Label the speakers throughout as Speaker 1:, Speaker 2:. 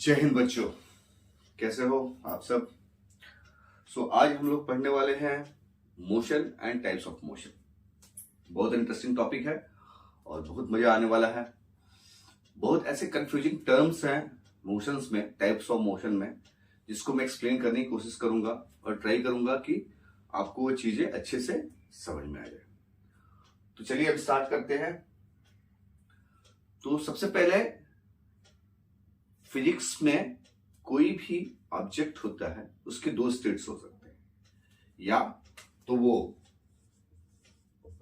Speaker 1: जय हिंद बच्चों, कैसे हो आप सब। आज हम लोग पढ़ने वाले हैं motion and types of motion. बहुत इंटरेस्टिंग टॉपिक है और बहुत मजा आने वाला है। बहुत ऐसे कंफ्यूजिंग टर्म्स हैं मोशंस में, टाइप्स ऑफ मोशन में, जिसको मैं एक्सप्लेन करने की कोशिश करूंगा और ट्राई करूंगा कि आपको वो चीजें अच्छे से समझ में आ जाए। तो चलिए अब स्टार्ट करते हैं। तो सबसे पहले फिजिक्स में कोई भी ऑब्जेक्ट होता है उसके दो स्टेट्स हो सकते हैं, या तो वो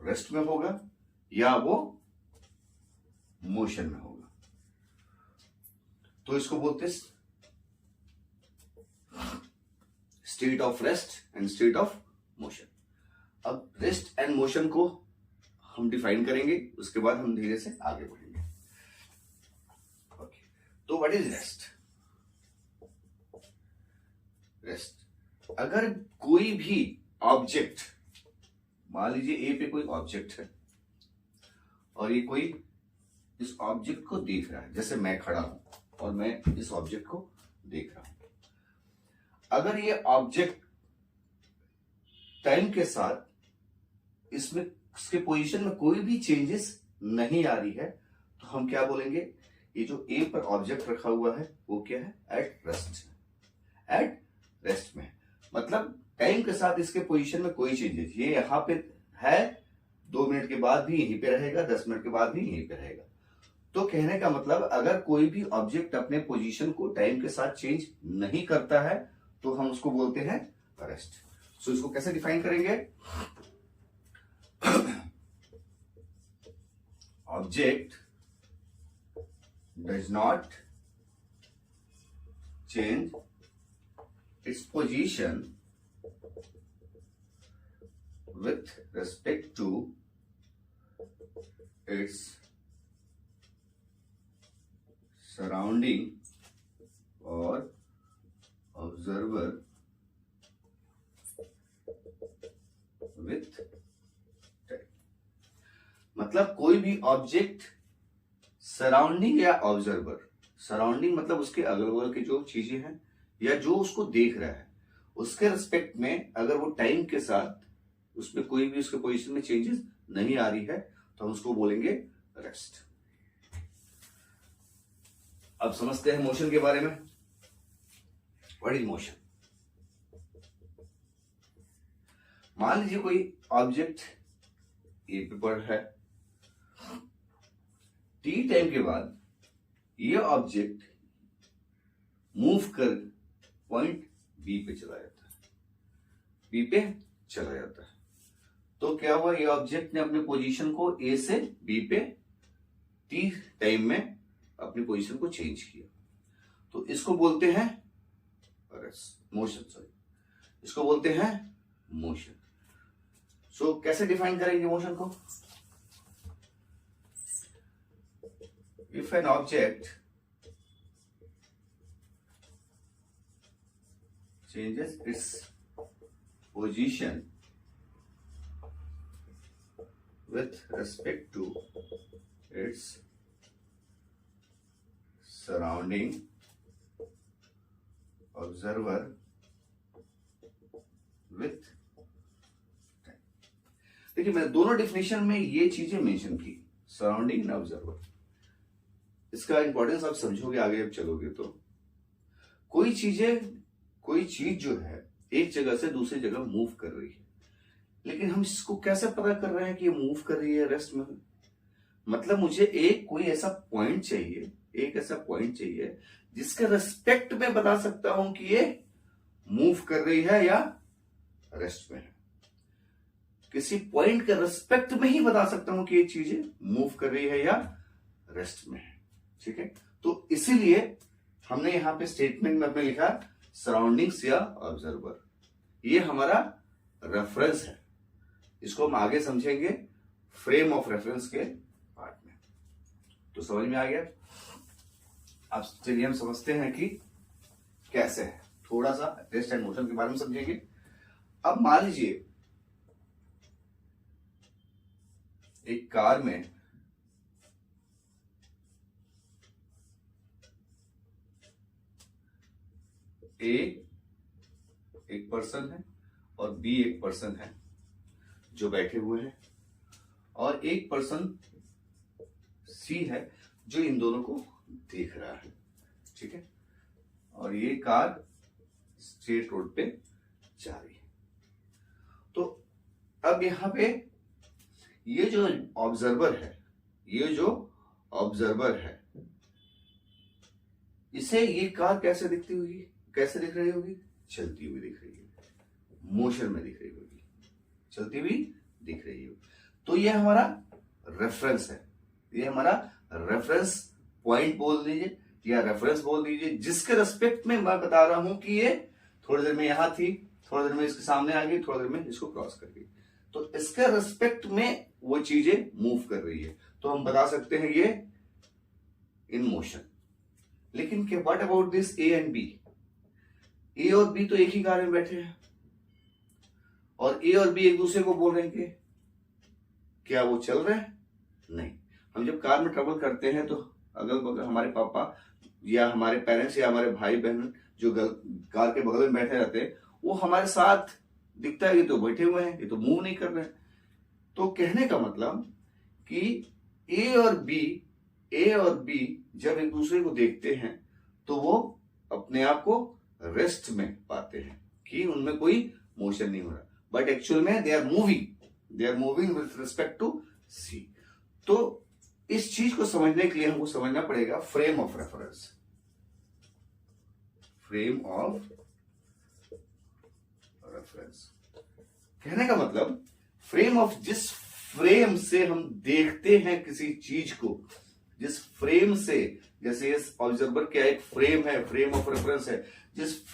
Speaker 1: रेस्ट में होगा या वो मोशन में होगा। तो इसको बोलते हैं state of rest and state of motion. अब रेस्ट एंड मोशन को हम डिफाइन करेंगे, उसके बाद हम धीरे से आगे बढ़ेंगे। तो व्हाट इज रेस्ट? रेस्ट, अगर कोई भी ऑब्जेक्ट, मान लीजिए ए पे कोई ऑब्जेक्ट है और ये कोई इस ऑब्जेक्ट को देख रहा है, जैसे मैं खड़ा हूं और मैं इस ऑब्जेक्ट को देख रहा हूं। अगर ये ऑब्जेक्ट टाइम के साथ इसमें इसके पोजीशन में कोई भी चेंजेस नहीं आ रही है, तो हम क्या बोलेंगे? ये जो ए पर ऑब्जेक्ट रखा हुआ है वो क्या है? At rest. एट रेस्ट में मतलब टाइम के साथ इसके पोजीशन में कोई चेंजेस, ये यहां पे है, 2 मिनट के बाद भी यहीं पे रहेगा, 10 मिनट के बाद भी यहीं पे रहेगा। तो कहने का मतलब, अगर कोई भी ऑब्जेक्ट अपने पोजीशन को टाइम के साथ चेंज नहीं करता है तो हम उसको बोलते हैं रेस्ट। सो इसको कैसे डिफाइन करेंगे? Object does not change its position with respect to its surrounding or observer with time। मतलब कोई भी ऑब्जेक्ट सराउंडिंग या ऑब्जर्वर, सराउंडिंग मतलब उसके अगल बगल की जो चीजें हैं या जो उसको देख रहा है, उसके रिस्पेक्ट में अगर वो टाइम के साथ उसमें कोई भी उसके पोजीशन में चेंजेस नहीं आ रही है तो हम उसको बोलेंगे रेस्ट। अब समझते हैं मोशन के बारे में। What is motion? मान लीजिए कोई ऑब्जेक्ट ए पे पड़ है, टी टाइम के बाद ये ऑब्जेक्ट मूव कर पॉइंट बी पे चला जाता है, बी पे चला जाता है। तो क्या हुआ? ये ऑब्जेक्ट ने अपने पोजीशन को ए से बी पे टी टाइम में अपनी पोजीशन को चेंज किया। तो इसको बोलते हैं मोशन, इसको बोलते हैं मोशन। सो कैसे डिफाइन करेंगे मोशन को? If an object changes its position with respect to its surrounding observer with time। देखिए, मैंने दोनों डेफिनेशन में ये चीजें मेंशन की, सराउंडिंग एंड ऑब्जर्वर। इसका इंपॉर्टेंस आप समझोगे आगे जब चलोगे। तो कोई चीज जो है एक जगह से दूसरी जगह मूव कर रही है, लेकिन हम इसको कैसे पता कर रहे हैं कि ये मूव कर रही है रेस्ट में? मतलब मुझे कोई ऐसा पॉइंट चाहिए, एक ऐसा पॉइंट चाहिए जिसके रेस्पेक्ट में बता सकता हूं कि ये मूव कर रही है या रेस्ट में है। किसी पॉइंट के रेस्पेक्ट में ही बता सकता हूं कि ये चीजें मूव कर रही है या रेस्ट में है। ठीक है, तो इसीलिए हमने यहां पे स्टेटमेंट में अपने लिखा सराउंडिंग्स या ऑब्जर्वर। ये हमारा रेफरेंस है, इसको हम आगे समझेंगे फ्रेम ऑफ रेफरेंस के पार्ट में। तो समझ में आ गया? अब चलिए हम समझते हैं कि कैसे है। थोड़ा सा रेस्ट एंड मोशन के बारे में समझेंगे। अब मान लीजिए एक कार में ए एक पर्सन है और बी एक पर्सन है जो बैठे हुए हैं, और एक पर्सन सी है जो इन दोनों को देख रहा है, ठीक है। और ये कार स्ट्रेट रोड पे जा रही है। तो अब यहां पे ये जो ऑब्जर्वर है, इसे ये कार कैसे दिख रही होगी? चलती हुई दिख रही है, मोशन में दिख रही होगी, चलती हुई दिख रही होगी। तो ये हमारा रेफरेंस है, ये हमारा रेफरेंस पॉइंट बोल दीजिए या रेफरेंस बोल दीजिए, जिसके रेस्पेक्ट में मैं बता रहा हूं कि ये थोड़ी देर में यहां थी, थोड़ी देर में इसके सामने आ गई, थोड़ी देर में इसको क्रॉस कर गई। तो इसके रेस्पेक्ट में वो चीजें मूव कर रही है, तो हम बता सकते हैं ये इन मोशन। लेकिन what about this A and B? A और बी तो एक ही कार में बैठे हैं, और ए और बी एक दूसरे को बोल रहे हैं कि क्या वो चल रहे हैं? नहीं। हम जब कार में ट्रेवल करते हैं तो अगल बगल हमारे पापा या हमारे पेरेंट्स या हमारे भाई बहन जो कार के बगल में बैठे रहते हैं, वो हमारे साथ दिखता है, ये तो बैठे हुए हैं, ये तो मूव नहीं कर रहे हैं। तो कहने का मतलब कि ए और बी जब एक दूसरे को देखते हैं तो वो अपने आप को रेस्ट में पाते हैं कि उनमें कोई मोशन नहीं हो रहा, बट एक्चुअल में they are moving with respect to C. तो इस चीज को समझने के लिए हमको समझना पड़ेगा फ्रेम ऑफ रेफरेंस। कहने का मतलब जिस फ्रेम से हम देखते हैं किसी चीज को, जिस फ्रेम से, जैसे इस ऑब्जर्वर क्या एक फ्रेम है, फ्रेम ऑफ रेफरेंस है, जिस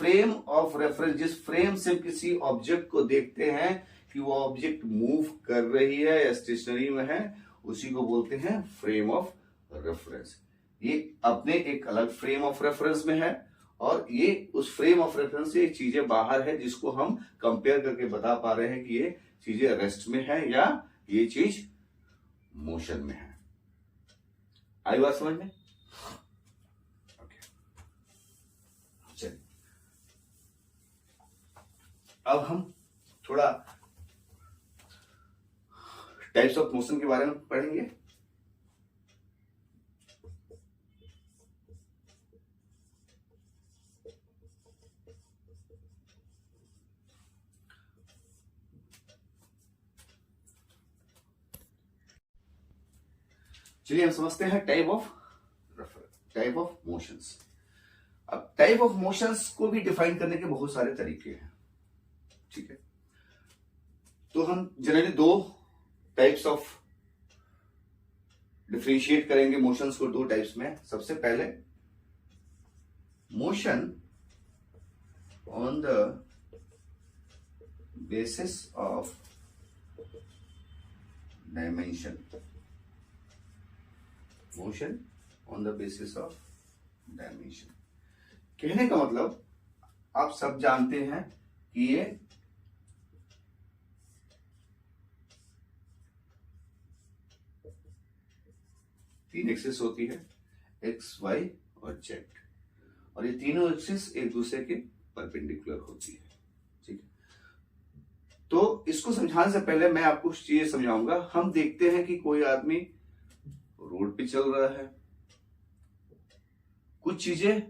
Speaker 1: फ्रेम से किसी ऑब्जेक्ट को देखते हैं कि वो ऑब्जेक्ट मूव कर रही है या स्टेशनरी में है, उसी को बोलते हैं फ्रेम ऑफ रेफरेंस। ये अपने एक अलग फ्रेम ऑफ रेफरेंस में है, और ये उस फ्रेम ऑफ रेफरेंस से चीजें बाहर है जिसको हम कंपेयर करके बता पा रहे हैं कि ये चीजें रेस्ट में है या ये चीज मोशन में है। आई बात समझ में? ओके, चलिए अब हम थोड़ा टाइप्स ऑफ मोशन के बारे में पढ़ेंगे। चलिए हम समझते हैं टाइप ऑफ मोशंस। अब टाइप ऑफ मोशंस को भी डिफाइन करने के बहुत सारे तरीके हैं, ठीक है। तो हम जनरली दो टाइप्स ऑफ डिफरेंशिएट करेंगे मोशंस को दो टाइप्स में। सबसे पहले motion on the basis of dimension. Motion on the basis of dimension कहने का मतलब आप सब जानते हैं कि ये तीन एक्सिस होती है, एक्स, वाई और जेड, और ये तीनों एक्सिस एक दूसरे के परपेंडिकुलर होती है, ठीक है। तो इसको समझाने से पहले मैं आपको चीजें समझाऊंगा। हम देखते हैं कि कोई आदमी रोड पे चल रहा है, कुछ चीजें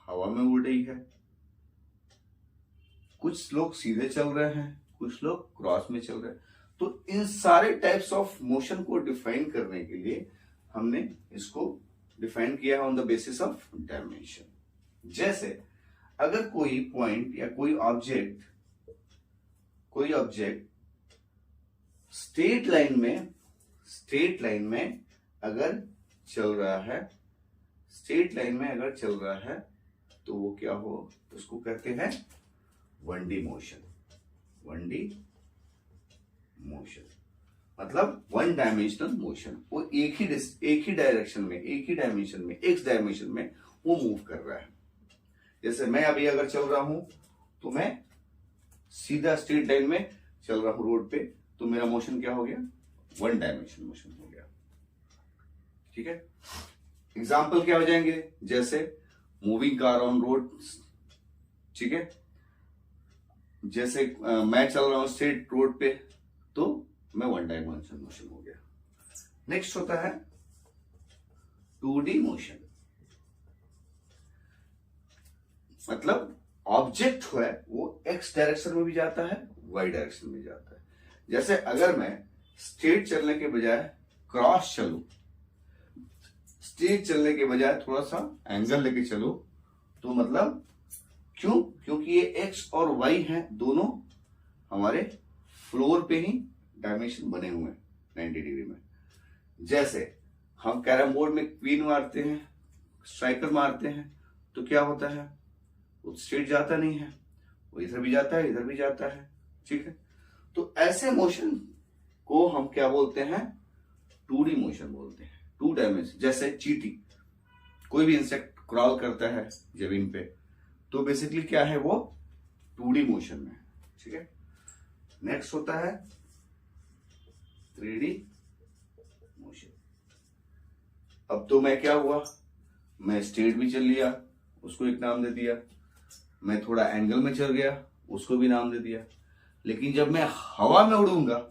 Speaker 1: हवा में उड़ रही है, कुछ लोग सीधे चल रहे हैं, कुछ लोग क्रॉस में चल रहे हैं। तो इन सारे टाइप्स ऑफ मोशन को डिफाइन करने के लिए हमने इसको डिफाइन किया है on the basis of dimension. जैसे अगर कोई पॉइंट या कोई ऑब्जेक्ट स्ट्रेट लाइन में अगर चल रहा है, तो वो क्या हो, उसको कहते हैं 1D मोशन, मतलब वन डायमेंशनल मोशन। वो एक ही डायरेक्शन में, एक ही डायमेंशन में, एक्स डायमेंशन में वो मूव कर रहा है। जैसे मैं अभी अगर चल रहा हूं तो मैं सीधा स्ट्रेट लाइन में चल रहा हूं रोड पे, तो मेरा मोशन क्या हो गया, वन डायमेंशनल मोशन हो गया, ठीक है। एग्जाम्पल क्या हो जाएंगे, जैसे मूविंग कार ऑन रोड ठीक है। जैसे मैं चल रहा हूं स्ट्रेट रोड पे तो मैं 1 डायमेंशन मोशन हो गया। नेक्स्ट होता है 2D मोशन, मतलब ऑब्जेक्ट है वो एक्स डायरेक्शन में भी जाता है, वाई डायरेक्शन में जाता है। जैसे अगर मैं स्ट्रेट चलने के बजाय क्रॉस चलूं, स्ट्रेट चलने के बजाय थोड़ा सा एंगल लेके चलूं, तो मतलब क्यों? क्योंकि ये एक्स और वाई हैं, दोनों हमारे फ्लोर पे ही डायमेंशन बने हुए हैं 90 डिग्री में। जैसे हम कैरम बोर्ड में क्वीन मारते हैं, स्ट्राइकर मारते हैं, तो क्या होता है, वो स्ट्रेट जाता नहीं है, वो इधर भी जाता है, इधर भी जाता है, ठीक है। तो ऐसे मोशन को हम क्या बोलते हैं, 2D मोशन बोलते हैं, 2 डायमेंशन। जैसे चींटी, कोई भी इंसेक्ट क्रॉल करता है जमीन पे, तो बेसिकली क्या है, वो 2D मोशन में, ठीक है। नेक्स्ट होता है 3D मोशन। अब तो मैं क्या हुआ, मैं स्ट्रेट भी चल लिया, उसको एक नाम दे दिया, मैं थोड़ा एंगल में चल गया, उसको भी नाम दे दिया। लेकिन जब मैं हवा में उड़ूंगा,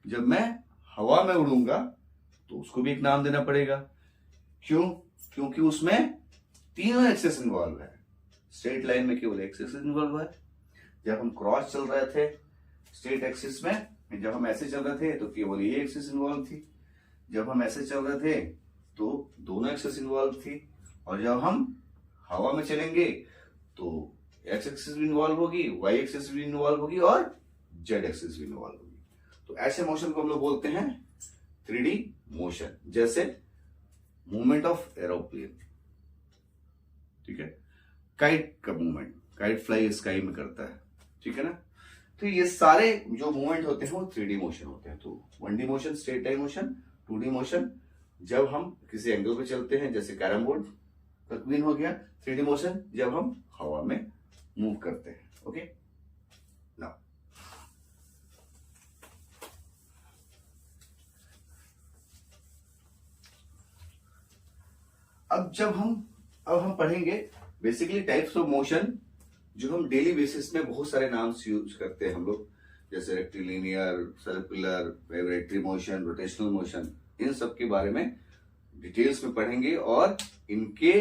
Speaker 1: जब मैं हवा में उड़ूंगा तो उसको भी एक नाम देना पड़ेगा। क्यों? क्योंकि उसमें तीनों एक्सेस इन्वॉल्व है। स्ट्रेट लाइन में केवल एक्सेस इन्वॉल्व है। जब हम क्रॉस चल रहे थे स्ट्रेट एक्सिस में, जब हम ऐसे चल रहे थे तो केवल ये एक्सिस इन्वॉल्व थी, जब हम ऐसे चल रहे थे तो दोनों एक्सिस इन्वॉल्व थी, और जब हम हवा में चलेंगे तो एक्स एक्सिस भी इन्वॉल्व होगी, वाई एक्सिस भी इन्वॉल्व होगी और जेड एक्सिस भी इन्वॉल्व होगी। तो ऐसे मोशन को हम लोग बोलते हैं 3D मोशन। जैसे मूवमेंट ऑफ एरोप्लेन, ठीक है, काइट का मूवमेंट, काइट फ्लाई स्काई में करता है, ठीक है ना। तो ये सारे जो मूवमेंट होते हैं वो 3D मोशन होते हैं। तो 1D motion straight line motion, 2D motion जब हम किसी एंगल पे चलते हैं, जैसे कैरम बोर्ड का क्वीन हो गया। 3D मोशन जब हम हवा में मूव करते हैं। ओके, नाउ अब हम पढ़ेंगे बेसिकली टाइप्स ऑफ मोशन जो हम डेली बेसिस में बहुत सारे नाम से यूज करते हैं हम लोग, जैसे rectilinear, circular, vibratory motion, rotational motion. इन सब के बारे में डिटेल्स में पढ़ेंगे और इनके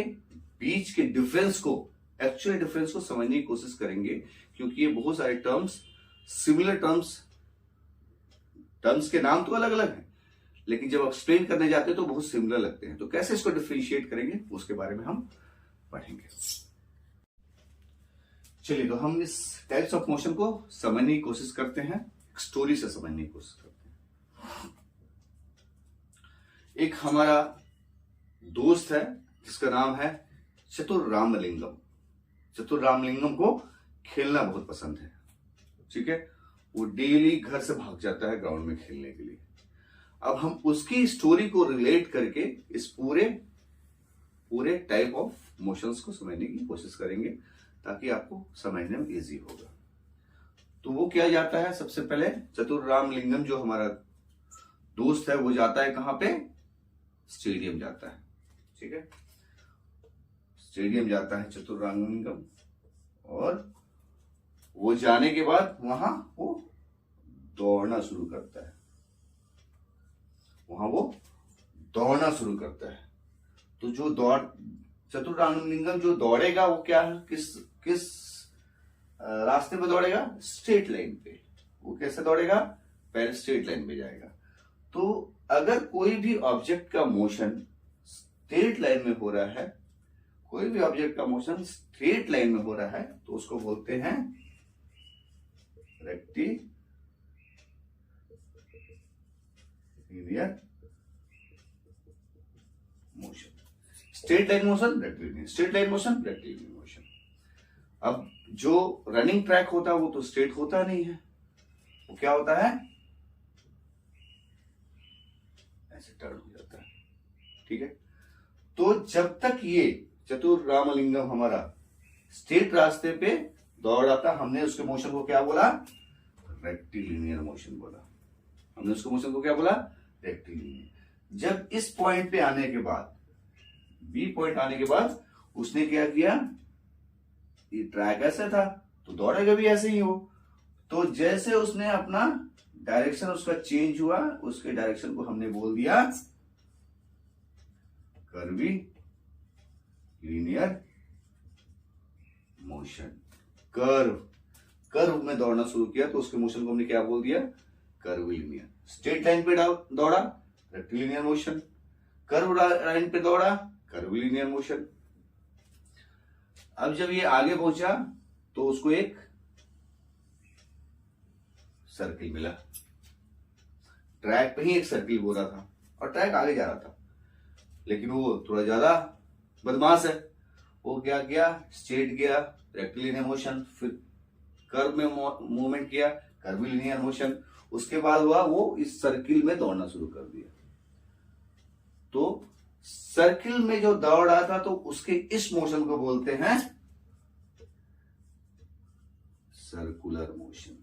Speaker 1: बीच के डिफरेंस को, एक्चुअल डिफरेंस को समझने की कोशिश करेंगे, क्योंकि ये बहुत सारे टर्म्स, सिमिलर टर्म्स के नाम तो अलग अलग हैं, लेकिन जब एक्सप्लेन करने जाते हैं तो बहुत सिमिलर लगते हैं। तो कैसे इसको डिफरेंशिएट करेंगे उसके बारे में हम पढ़ेंगे। चलिए, तो हम इस टाइप्स ऑफ मोशन को समझने की कोशिश करते हैं, स्टोरी से समझने की कोशिश करते हैं। एक हमारा दोस्त है जिसका नाम है चतुर रामलिंगम। चतुर रामलिंगम को खेलना बहुत पसंद है, ठीक है। वो डेली घर से भाग जाता है ग्राउंड में खेलने के लिए। अब हम उसकी स्टोरी को रिलेट करके इस पूरे टाइप ऑफ मोशंस को समझने की कोशिश करेंगे, ताकि आपको समझने में इजी होगा। तो वो क्या जाता है, सबसे पहले चतुर रामलिंगम जो हमारा दोस्त है वो जाता है कहां पे, स्टेडियम जाता है, ठीक है। स्टेडियम जाता है चतुर रामलिंगम, और वो जाने के बाद वहां वो दौड़ना शुरू करता है। वहां वो दौड़ना शुरू करता है। तो जो चतुर रामलिंगम जो दौड़ेगा वो क्या है, किस रास्ते में दौड़ेगा, स्ट्रेट लाइन पे। वो कैसे दौड़ेगा, पहले स्ट्रेट लाइन पे जाएगा। तो अगर कोई भी ऑब्जेक्ट का मोशन स्ट्रेट लाइन में हो रहा है, कोई भी ऑब्जेक्ट का मोशन स्ट्रेट लाइन में हो रहा है, तो उसको बोलते हैं rectilinear motion. Straight line motion rectilinear, straight line motion rectilinear motion. अब जो रनिंग ट्रैक होता है वो तो स्ट्रेट होता नहीं है, वो क्या होता है, ऐसे टर्न हो जाता है, ठीक है। तो जब तक ये चतुर रामलिंगम हमारा स्ट्रेट रास्ते पे दौड़ रहा था, हमने उसके मोशन को क्या बोला, रेक्टिलिनियर मोशन बोला। हमने उसके मोशन को क्या बोला, रेक्टिलिनियर। जब इस पॉइंट पे आने के बाद, बी पॉइंट आने के बाद, उसने क्या किया, ये ट्रैक ऐसे था तो दौड़ेगा भी ऐसे ही हो। तो जैसे उसने अपना डायरेक्शन उसका चेंज हुआ, उसके डायरेक्शन को हमने बोल दिया कर्वी लीनियर मोशन। कर्व में दौड़ना शुरू किया तो उसके मोशन को हमने क्या बोल दिया, कर्व लीनियर। स्ट्रेट लाइन पे दौड़ा, रेक्टिलिनियर मोशन। कर्व लाइन पे दौड़ा, कर्व लीनियर मोशन। अब जब ये आगे पहुंचा तो उसको एक सर्किल मिला। ट्रैक पे ही एक सर्किल हो रहा था और ट्रैक आगे जा रहा था, लेकिन वो थोड़ा ज्यादा बदमाश है। वो क्या किया, स्ट्रेट गया, रेक्टिलिनियर मोशन, फिर कर्व में मूवमेंट किया, कर्व लीनियर मोशन। उसके बाद हुआ वो इस सर्किल में दौड़ना शुरू कर दिया। तो सर्किल में जो दौड़ रहा था तो उसके इस मोशन को बोलते हैं circular motion.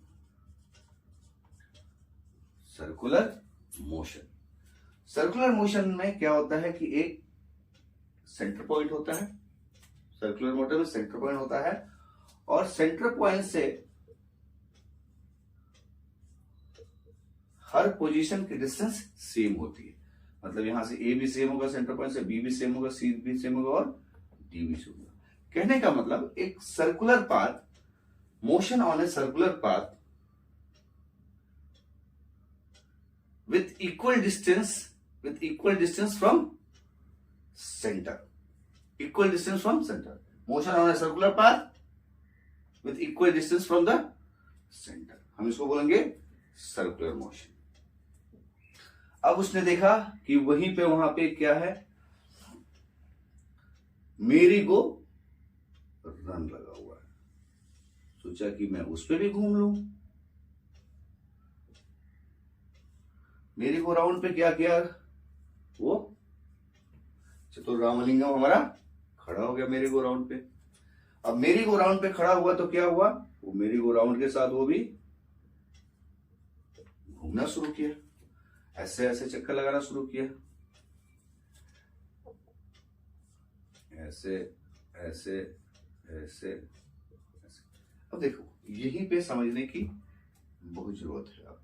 Speaker 1: Circular motion. Circular motion में क्या होता है कि एक सेंटर पॉइंट होता है। सर्कुलर मोशन में सेंटर पॉइंट होता है और सेंटर पॉइंट से हर पोजीशन की डिस्टेंस सेम होती है। मतलब यहां से ए भी सेम होगा, सेंटर पॉइंट से बी भी सेम होगा, सी भी सेम होगा और डी भी सेम होगा। कहने का मतलब एक circular path, motion on a circular path with equal distance from center. Equal distance from center. Motion on a circular path with equal distance from the center. हम इसको बोलेंगे सर्कुलर मोशन। अब उसने देखा कि वहीं पे वहां पे क्या है, मेरी गो रन लगा हुआ है। सोचा कि मैं उस पे भी घूम लूं। मेरी गो राउंड पे क्या किया, वो चतुर्रामलिंगम हमारा खड़ा हो गया मेरी गो राउंड पे। अब मेरी गो राउंड पे खड़ा हुआ तो क्या हुआ, वो मेरी गो राउंड के साथ वो भी घूमना शुरू किया, ऐसे ऐसे चक्कर लगाना शुरू किया, ऐसे ऐसे ऐसे ऐसे। अब देखो यहीं पे समझने की बहुत जरूरत है आपको।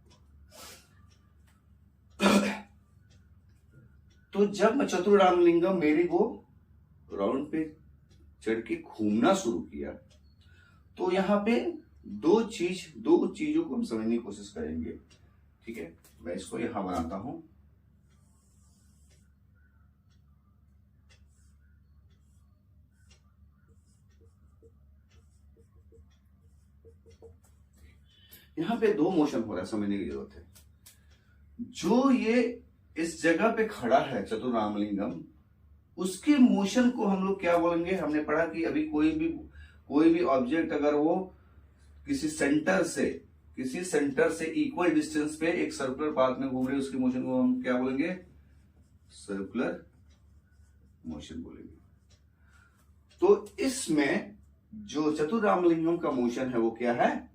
Speaker 1: तो जब मैं चतुर्रामलिंगम मेरी को राउंड पे चढ़ के घूमना शुरू किया तो यहां पे दो चीजों को हम समझने की कोशिश करेंगे। ठीक है, मैं इसको यहां बनाता हूं। यहां पे दो मोशन हो रहा है, समझने की जरूरत है। जो ये इस जगह पे खड़ा है चतुर्रामलिंगम, उसके मोशन को हम लोग क्या बोलेंगे, हमने पढ़ा कि अभी कोई भी ऑब्जेक्ट अगर वो किसी सेंटर से इक्वल डिस्टेंस पे एक सर्कुलर पाथ में घूम रहे, उसके मोशन को हम क्या बोलेंगे, सर्कुलर मोशन बोलेंगे। तो इसमें जो चतुर्रामलिंगम का मोशन है वो क्या है,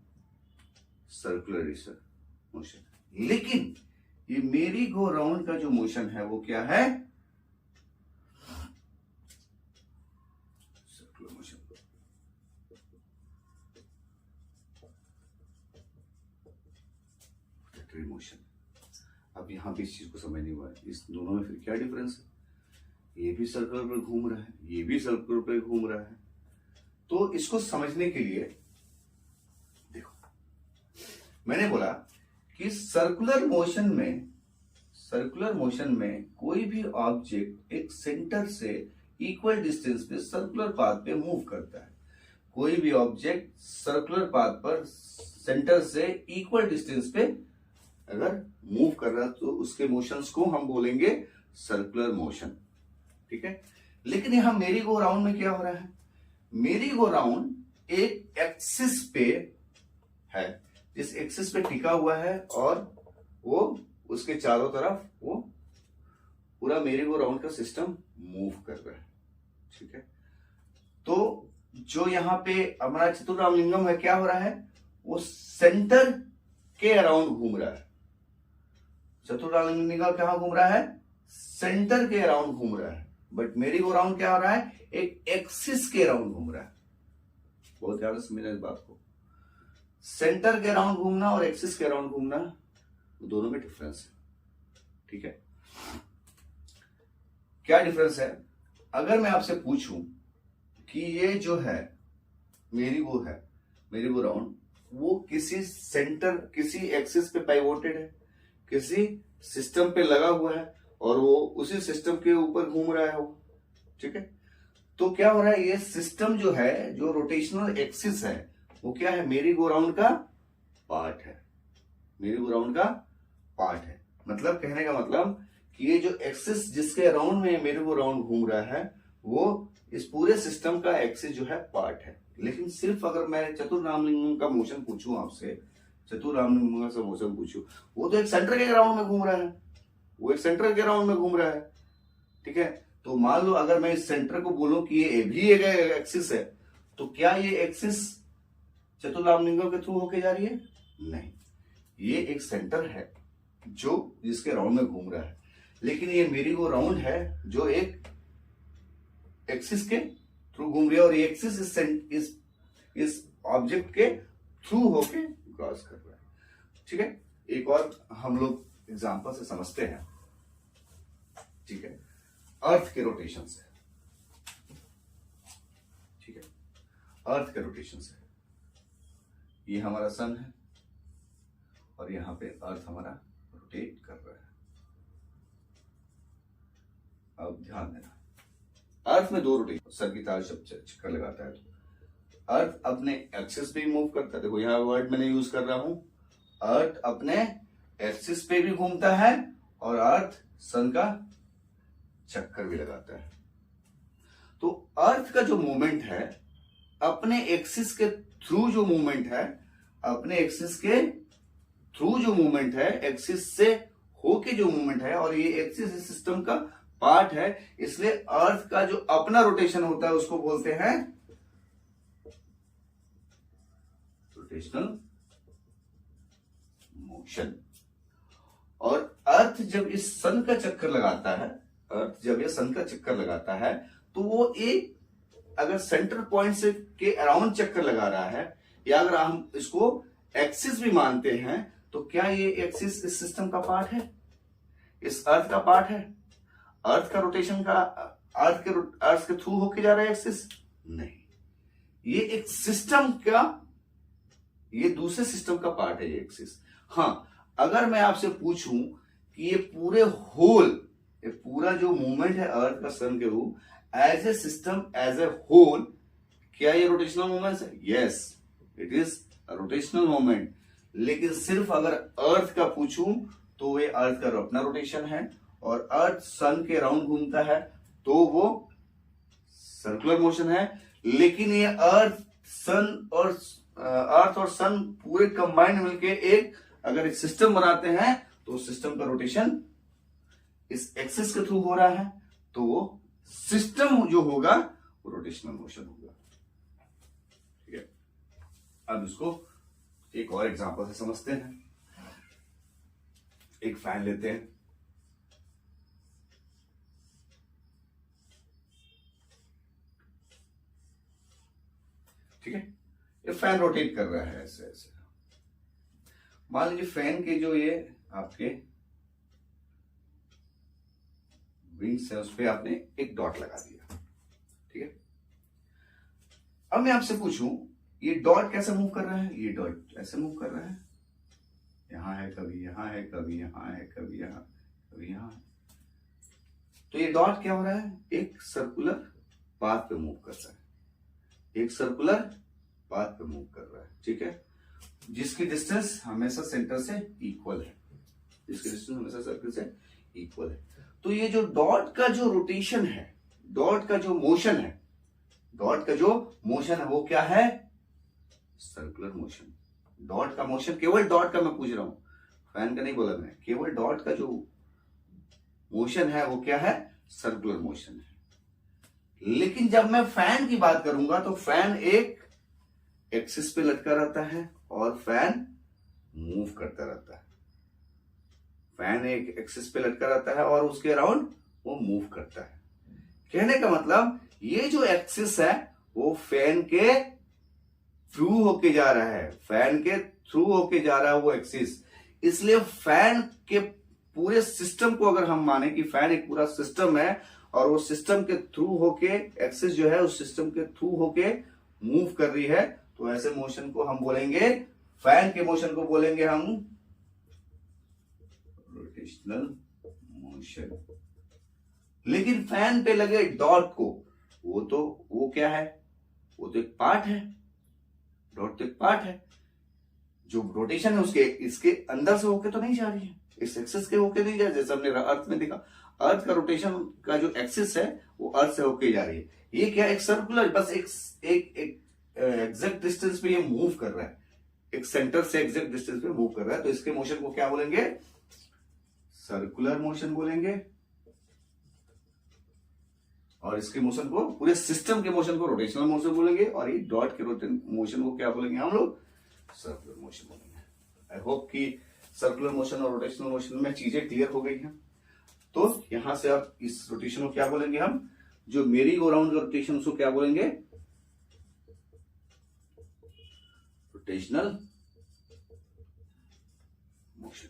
Speaker 1: सर्कुलर मोशन। लेकिन ये मेरी गो राउंड का जो मोशन है वो क्या है, सर्कुलर मोशन। Rotatory motion. अब यहां पे इस चीज को समझ नहीं हुआ है, इस दोनों में फिर क्या डिफरेंस है। ये भी सर्कुलर पर घूम रहा है, ये भी सर्कुलर पर घूम रहा है। तो इसको समझने के लिए देखो, मैंने बोला कि सर्कुलर मोशन में कोई भी ऑब्जेक्ट एक सेंटर से इक्वल डिस्टेंस पे सर्कुलर पाथ पे मूव करता है। कोई भी ऑब्जेक्ट सर्कुलर पाथ पर सेंटर से इक्वल डिस्टेंस पे अगर मूव कर रहा है तो उसके मोशंस को हम बोलेंगे सर्कुलर मोशन। ठीक है, लेकिन यहां मेरी गो राउंड में क्या हो रहा है, मेरी गो राउंड एक एक्सिस पे है, जिस एक्सिस पे टिका हुआ है और वो उसके चारों तरफ वो पूरा मेरी गो राउंड का सिस्टम मूव कर रहा है। ठीक है, तो जो यहां पे हमारा चतुर्रामलिंगम है क्या हो रहा है, वो सेंटर के अराउंड घूम रहा है। चतुर्रामलिंगम कहां घूम रहा है, सेंटर के अराउंड घूम रहा है। बट मेरी गो राउंड क्या हो रहा है, एक एक्सिस के अराउंड घूम रहा है। बहुत ध्यान से समझना इस बात को। सेंटर के अराउंड घूमना और एक्सिस के अराउंड घूमना दोनों में डिफरेंस है, ठीक है। क्या डिफरेंस है? अगर मैं आपसे पूछूं कि ये जो है मेरी वो राउंड, वो किसी सेंटर, किसी एक्सिस पे पाइवोटेड है, किसी सिस्टम पे लगा हुआ है और वो उसी सिस्टम के ऊपर घूम रहा है वो, ठीक है। तो क्या हो रहा है, ये सिस्टम जो है, जो रोटेशनल एक्सिस है, वो क्या है, मेरी गो राउंड का पार्ट है, मेरी गो राउंड का पार्ट है। मतलब कहने का मतलब कि ये जो एक्सिस जिसके अराउंड में मेरे को राउंड घूम रहा है, वो इस पूरे सिस्टम का एक्सिस जो है पार्ट है। लेकिन सिर्फ अगर मैं चतुर्रामलिंगम का मोशन पूछूं आपसे, चतुर्रामलिंगम का मोशन पूछूं, वो तो एक सेंटर के राउंड में घूम रहा है, वो एक सेंटर के राउंड में घूम रहा है, ठीक है। तो मान लो अगर मैं इस सेंटर को बोलूं कि ये भी एक एक्सिस है, तो क्या ये एक्सिस चतुर्रामलिंगम के थ्रू होके जा रही है? नहीं, ये एक सेंटर है जो जिसके राउंड में घूम रहा है। लेकिन ये मेरी वो राउंड है जो एक एक्सिस के थ्रू घूम रही है, और ये एक्सिस इस ऑब्जेक्ट के थ्रू होके क्रॉस कर रहा है, ठीक है। एक और हम लोग एग्जांपल से समझते हैं, ठीक है। अर्थ के रोटेशन से, ठीक है, अर्थ के रोटेशन से, ये हमारा सन है और यहां पे अर्थ हमारा रोटेट कर रहा है। अब ध्यान देना, अर्थ में दो रोटेशन, सर की तार जब चक्कर लगाता है तो अर्थ अपने एक्सिस पे भी मूव करता है। देखो यहां वर्ड मैंने यूज कर रहा हूं, अर्थ अपने एक्सिस पे भी घूमता है और अर्थ सन का चक्कर भी लगाता है। तो अर्थ का जो मूवमेंट है, अपने एक्सिस के थ्रू जो मूवमेंट है, अपने एक्सिस के थ्रू जो मूवमेंट है, एक्सिस से होके जो मूवमेंट है, और ये एक्सिस इस सिस्टम का पार्ट है, इसलिए अर्थ का जो अपना रोटेशन होता है उसको बोलते हैं रोटेशनल मोशन। और अर्थ जब इस सन का चक्कर लगाता है, अर्थ जब ये सन का चक्कर लगाता है, तो वो एक अगर सेंटर पॉइंट से के अराउंड चक्कर लगा रहा है, या अगर हम इसको एक्सिस भी मानते हैं, तो क्या ये एक्सिस इस सिस्टम का पार्ट है, इस अर्थ का पार्ट है? अर्थ का रोटेशन का अर्थ के थ्रू होके जा रहा है एक्सिस? नहीं, ये एक सिस्टम का, ये दूसरे सिस्टम का पार्ट है ये एक्सिस। हाँ, अगर मैं आपसे पूछूं कि ये पूरे होल, ये पूरा जो मूवमेंट है अर्थ का सन के through as a system, as a whole, क्या ये रोटेशनल मूवमेंट है? Yes, it is rotational movement. लेकिन सिर्फ अगर अर्थ का पूछूं तो ये अर्थ का अपना रोटेशन है, और अर्थ सन के राउंड घूमता है तो वो सर्कुलर मोशन है। लेकिन ये अर्थ और सन पूरे कंबाइंड मिलके एक अगर एक सिस्टम बनाते हैं, तो उस सिस्टम का रोटेशन इस एक्सिस के थ्रू हो रहा है, तो वो सिस्टम जो होगा वो रोटेशनल मोशन होगा, ठीक है। अब इसको एक और एग्जांपल से समझते हैं। एक फैन लेते हैं, ठीक है। ये फैन रोटेट कर रहा है ऐसे ऐसे। मान लीजिए फैन के जो ये आपके विंग्स है, उस पर आपने एक डॉट लगा दिया, ठीक है। अब मैं आपसे पूछूं, ये डॉट कैसे मूव कर रहा है? ये डॉट ऐसे मूव कर रहा है, यहां है, कभी यहां है, कभी यहां है, कभी यहां, कभी यहां है। तो ये डॉट क्या हो रहा है? एक सर्कुलर पाथ पे मूव कर रहा है, एक सर्कुलर पाथ पे मूव कर रहा है, ठीक है, जिसकी डिस्टेंस हमेशा सेंटर से इक्वल है, जिसकी डिस्टेंस हमेशा सर्कल से इक्वल है। तो ये जो डॉट का जो रोटेशन है, डॉट का जो मोशन है, डॉट का जो मोशन है वो क्या है? Circular motion. डॉट का मोशन, केवल डॉट का मैं पूछ रहा हूं, फैन का नहीं बोला मैं, केवल डॉट का जो मोशन है वो क्या है? सर्कुलर मोशन है। लेकिन जब मैं फैन की बात करूंगा तो फैन एक एक्सिस पे लटका रहता है और फैन मूव करता रहता है। फैन एक एक्सिस पे लटका रहता है और उसके अराउंड वो मूव करता है। कहने का मतलब ये जो एक्सिस है वो फैन के थ्रू होके जा रहा है, फैन के थ्रू होके जा रहा है वो एक्सिस। इसलिए फैन के पूरे सिस्टम को अगर हम माने कि फैन एक पूरा सिस्टम है और वो सिस्टम के थ्रू होके एक्सिस जो है उस सिस्टम के थ्रू होके मूव कर रही है, तो ऐसे मोशन को हम बोलेंगे, फैन के मोशन को बोलेंगे हम रोटेशनल मोशन। लेकिन फैन पे लगे डॉट को, वो क्या है, वो तो एक पार्ट है, डॉट तो एक पार्ट है। जो रोटेशन है उसके इसके अंदर से होके तो नहीं जा रही है, इस एक्सिस के होके नहीं जा रही। जैसे हमने अर्थ में देखा, अर्थ का रोटेशन का जो एक्सिस है वो अर्थ से होके जा रही है। ये क्या, एक सर्कुलर, बस एक एग्जैक्ट डिस्टेंस पे ये मूव कर रहा है, एक सेंटर से एग्जैक्ट डिस्टेंस पे मूव कर रहा है। तो इसके मोशन को क्या बोलेंगे, सर्कुलर मोशन बोलेंगे। और इसके मोशन को, पूरे सिस्टम के मोशन को रोटेशनल मोशन बोलेंगे। और ये डॉट के मोशन को क्या बोलेंगे हम लोग, सर्कुलर मोशन बोलेंगे। आई होप कि सर्कुलर मोशन और रोटेशनल मोशन में चीजें क्लियर हो गई हैं। तो यहां से आप इस रोटेशन को क्या बोलेंगे, हम जो मेरी गो राउंड का रोटेशन उसको क्या बोलेंगे, रोटेशनल मोशन।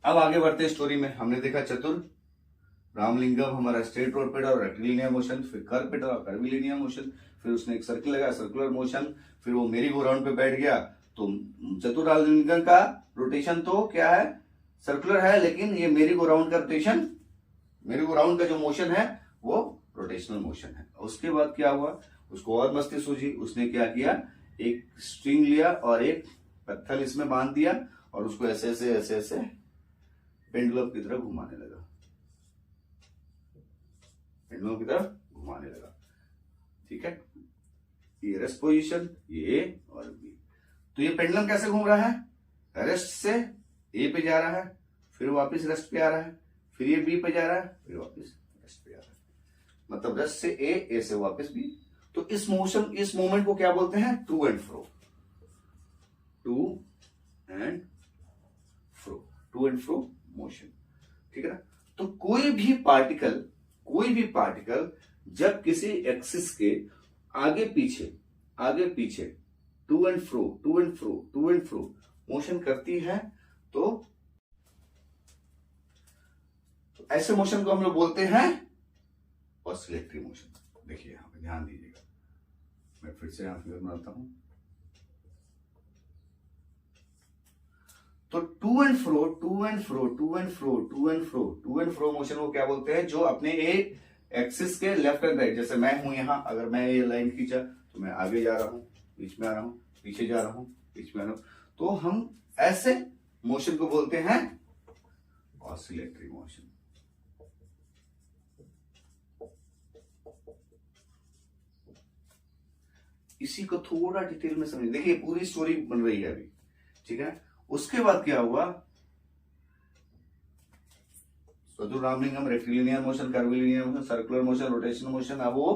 Speaker 1: अब आगे बढ़ते स्टोरी में। हमने देखा चतुर रामलिंगम हमारा स्ट्रेट रोड पेडल और रेक्टिलिनियर मोशन, फिर कर्व पेडल और कर्विलिनियर मोशन, फिर उसने एक सर्किल लगाया, सर्कुलर मोशन, फिर वो मेरी गो राउंड पे बैठ गया। तो चतुर रामलिंगम का रोटेशन तो क्या है, सर्कुलर है, लेकिन ये मेरी गो राउंड का रोटेशन, मेरी गो राउंड का जो मोशन है वो रोटेशनल मोशन है। उसके बाद क्या हुआ, उसको और मस्ती सूझी, उसने क्या किया, एक स्ट्रिंग लिया और एक पत्थर इसमें बांध दिया और उसको ऐसे ऐसे ऐसे ऐसे पेंडुलम की तरफ घुमाने लगा, पेंडुलम की तरफ घुमाने लगा। ठीक है, ये रेस्ट पोजीशन, ये A और B। तो ये पेंडुलम कैसे घूम रहा है, रेस्ट से A पे जा रहा है, फिर वापस रेस्ट पे आ रहा है, फिर ये B पे जा रहा है, फिर वापस रेस्ट पे आ रहा है। मतलब रेस्ट से A से वापस B। तो इस मोशन, इस मोमेंट को क्या बोलते हैं, to and fro, to and fro, to and fro motion. ठीक है ना। तो कोई भी पार्टिकल जब किसी एक्सिस के आगे पीछे टू एंड फ्रो मोशन करती है, तो ऐसे मोशन को हम लोग बोलते हैं ऑसिलेटरी मोशन। देखिए यहां पे ध्यान दीजिएगा, मैं फिर से यहां फिगर बनाता हूं। तो टू एंड फ्रो मोशन को क्या बोलते हैं, जो अपने एक एक्सिस के लेफ्ट एंड राइट, जैसे मैं हूं यहां, अगर मैं ये लाइन खींचा तो मैं आगे जा रहा हूं, बीच में आ रहा हूं, पीछे जा रहा हूं, बीच में आ रहा हूं, तो हम ऐसे मोशन को बोलते हैं ऑसिलेटरी मोशन। इसी को थोड़ा डिटेल में समझिए। देखिए पूरी स्टोरी बन रही है अभी, ठीक है। उसके बाद क्या हुआ, चतुर Ramalingam rectilinear motion, curvilinear motion, circular motion, rotational motion. अब वो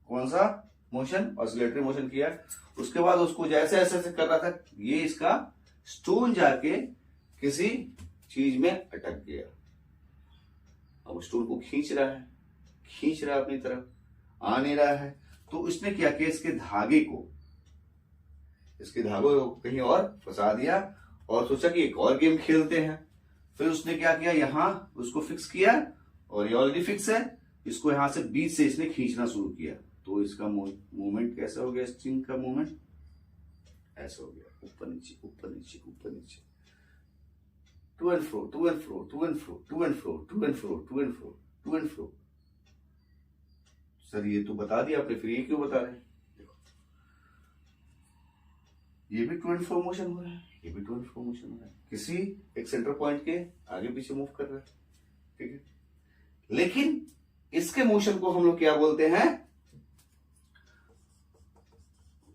Speaker 1: कौन सा मोशन, ऑसिलेटरी मोशन किया। उसके बाद उसको जैसे ऐसे ऐसे कर रहा था, ये इसका स्टोन जाके किसी चीज में अटक गया। अब स्टोन को खींच रहा है अपनी तरफ, आ नहीं रहा है। तो उसने क्या किया, इसके धागे को कहीं और फंसा दिया और सोचा कि एक और गेम खेलते हैं। फिर उसने क्या किया, यहां उसको फिक्स किया और ये ऑलरेडी फिक्स है, इसको यहां से बीच से इसने खींचना शुरू किया। तो इसका मूवमेंट कैसा हो गया, स्ट्रिंग का मूवमेंट ऐसा हो गया, ऊपर नीचे ऊपर नीचे ऊपर नीचे, to and fro to and fro to and fro to and fro to and fro to and fro to and fro. Sir ये तो बता दिया आपने, फिर ये क्यों बता रहे हैं। देखो ये भी टू एंड फ्रो मोशन हो रहा है, ये भी टू एंड फ्रो मोशन हो रहा है, किसी एक सेंटर पॉइंट के आगे पीछे मूव कर रहा है। ठीक है, लेकिन इसके मोशन को हम लोग क्या बोलते हैं,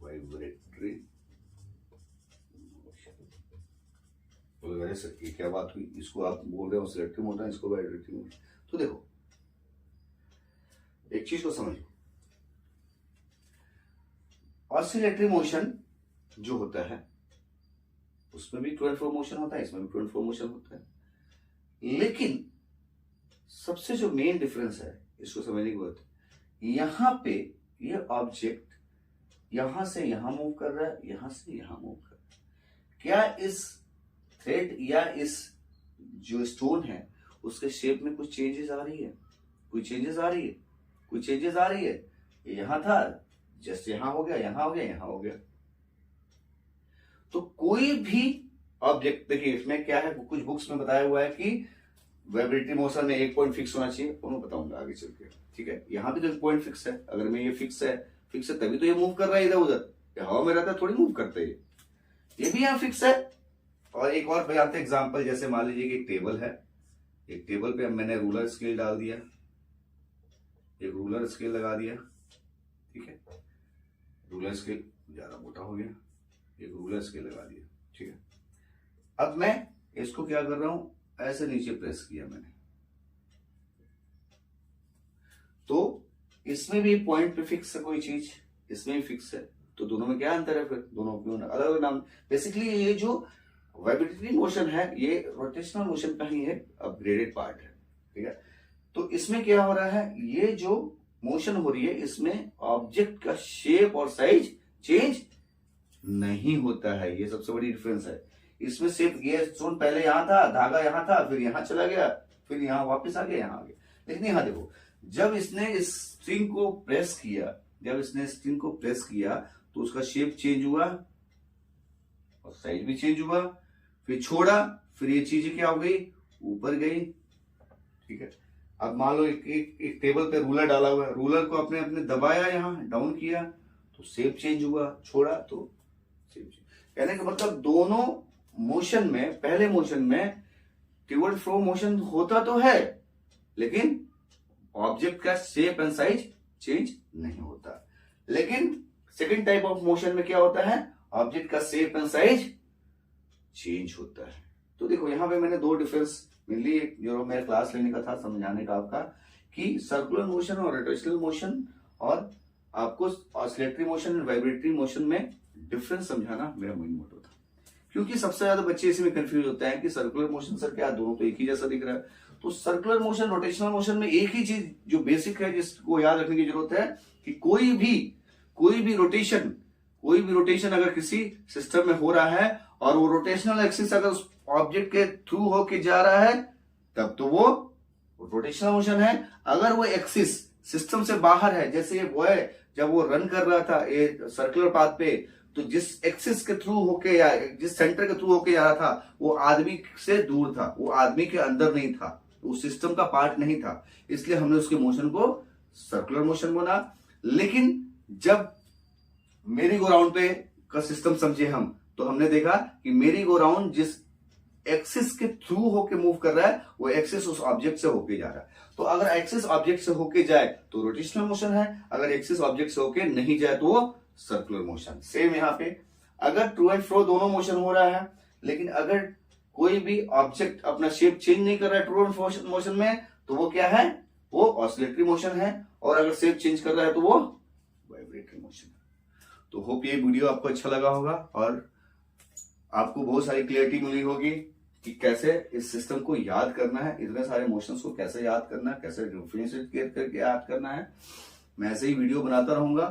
Speaker 1: वाइब्रेटरी मोशन। तो अरे सर ये क्या बात हुई, इसको आप बोल रहे हो ऑसिलेटरी मोशन, इसको वाइब्रेटरी मोशन। तो देखो एक चीज को समझो, ऑसिलेटरी मोशन जो होता है उसमें भी टू एंड फ्रो मोशन होता है, इसमें भी टू एंड फ्रो मोशन होता है। लेकिन सबसे जो मेन डिफरेंस है, इसको समझने की बात है, यहां पे ये ऑब्जेक्ट यहां से यहां मूव कर रहा है, यहां से यहां मूव कर रहा है। क्या इस थ्रेड या इस जो स्टोन है उसके शेप में कुछ चेंजेस आ रही है? कोई चेंजेस आ रही है? कोई चेंजेस आ रही है? ये यहां था, जस्ट यहां हो गया, यहां हो गया, यहां हो गया। तो कोई भी ऑब्जेक्ट, देखिए इसमें क्या है, कुछ बुक्स में बताया हुआ है कि वाइब्रेटरी मोशन में एक पॉइंट फिक्स होना चाहिए, उन्हें बताऊंगा आगे चल के, ठीक है। यहां भी तो एक पॉइंट फिक्स है, अगर मैं ये फिक्स है तभी तो ये मूव कर रहा है इधर उधर। हवा में रहता है थोड़ी मूव करते है, ये भी यहां फिक्स है। और एक और बताते एग्जाम्पल, जैसे मान लीजिए कि एक टेबल है, एक टेबल पे मैंने रूलर स्केल डाल दिया, एक रूलर स्केल लगा दिया, ठीक है। रूलर स्केल ज्यादा मोटा हो गया, एक रूलर स्केल लगा दिया, ठीक है। अब मैं इसको क्या कर रहा हूं, ऐसे नीचे प्रेस किया मैंने, तो इसमें भी पॉइंट पे फिक्स है कोई चीज, इसमें भी फिक्स है, तो दोनों में क्या अंतर है? फिर दोनों क्यों अलग अलग नाम। बेसिकली ये जो वाइब्रेटरी मोशन है ये रोटेशनल मोशन का ही है अपग्रेडेड पार्ट है, ठीक है। तो इसमें क्या हो रहा है, ये जो मोशन हो रही है इसमें ऑब्जेक्ट का शेप और साइज चेंज नहीं होता है, ये सबसे बड़ी डिफरेंस है। इसमें सिर्फ ये स्टोन पहले यहां था, धागा यहां था, फिर यहां चला गया, फिर यहां वापस आ गया, यहां आ गया। लेकिन यहां देखो, जब इसने इस स्ट्रिंग को प्रेस किया, जब इसने स्ट्रिंग को प्रेस किया तो उसका शेप चेंज हुआ और साइज भी चेंज हुआ, फिर छोड़ा, फिर ये चीज क्या हो गई, ऊपर गई, ठीक है। अब मान लो एक टेबल पे रूलर डाला हुआ है, रूलर को अपने दबाया, यहां डाउन किया तो शेप चेंज हुआ, छोड़ा तो शेप चेंज। कहने का मतलब दोनों मोशन में, पहले मोशन में टूवर्ड फ्लो मोशन होता तो है, लेकिन ऑब्जेक्ट का शेप एंड साइज चेंज नहीं होता। लेकिन सेकंड टाइप ऑफ मोशन में क्या होता है, ऑब्जेक्ट का शेप एंड साइज चेंज होता है। तो देखो यहां पे मैंने दो डिफरेंस मेनली, जो मेरा क्लास लेने का था समझाने का आपका, कि सर्कुलर मोशन और रोटेशनल मोशन और आपको ऑसिलेटरी मोशन और वाइब्रेटरी मोशन में डिफरेंस समझाना मेरा मेन मोटो था। क्योंकि सबसे ज्यादा बच्चे इसमें कंफ्यूज होते हैं कि सर्कुलर मोशन सर क्या, दोनों तो एक ही जैसा दिख रहा है। तो सर्कुलर मोशन रोटेशनल मोशन में एक ही चीज जो बेसिक है जिसको याद रखने की जरूरत है कि कोई भी रोटेशन अगर किसी सिस्टम में हो रहा है और वो रोटेशनल एक्सिस अगर उस ऑब्जेक्ट के थ्रू होके जा रहा है तब तो वो रोटेशनल मोशन है। अगर वो एक्सिस सिस्टम से बाहर है, जैसे ये बॉय जब वो रन कर रहा था ये सर्कुलर पाथ पे, तो जिस एक्सिस के थ्रू होके या जिस सेंटर के थ्रू होके जा रहा था वो आदमी से दूर था, वो आदमी के अंदर नहीं था, वो सिस्टम का पार्ट नहीं था, इसलिए हमने उसके मोशन को सर्कुलर मोशन बोला। लेकिन जब मेरी गो राउंड पे का सिस्टम समझे हम, तो हमने देखा कि मेरी गो राउंड जिस एक्सिस के थ्रू होके मूव कर रहा है वो एक्सिस उस ऑब्जेक्ट से होके जा रहा है। तो अगर एक्सिस ऑब्जेक्ट से होके जाए तो रोटेशनल मोशन है, अगर एक्सिस ऑब्जेक्ट से होके नहीं जाए तो वो सर्कुलर मोशन। सेम यहां पे अगर टू एंड फ्रो दोनों मोशन हो रहा है, लेकिन अगर कोई भी ऑब्जेक्ट अपना शेप चेंज नहीं कर रहा है टू एंड मोशन में, तो वो क्या है, वो ऑसिलेटरी मोशन है। और अगर शेप चेंज कर रहा है तो वो वाइब्रेटरी मोशन है। तो होप ये वीडियो आपको अच्छा लगा होगा और आपको बहुत सारी क्लियरिटी मिली होगी कि कैसे इस सिस्टम को याद करना है, इतने सारे मोशंस को कैसे याद करना है, कैसे डिफरेंशिएट करके याद करना है। मैं ऐसे ही वीडियो बनाता रहूंगा,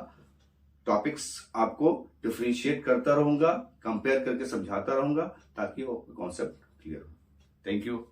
Speaker 1: टॉपिक्स आपको डिफरेंशिएट करता रहूंगा, कंपेयर करके समझाता रहूंगा ताकि वो कॉन्सेप्ट क्लियर हो। Thank you.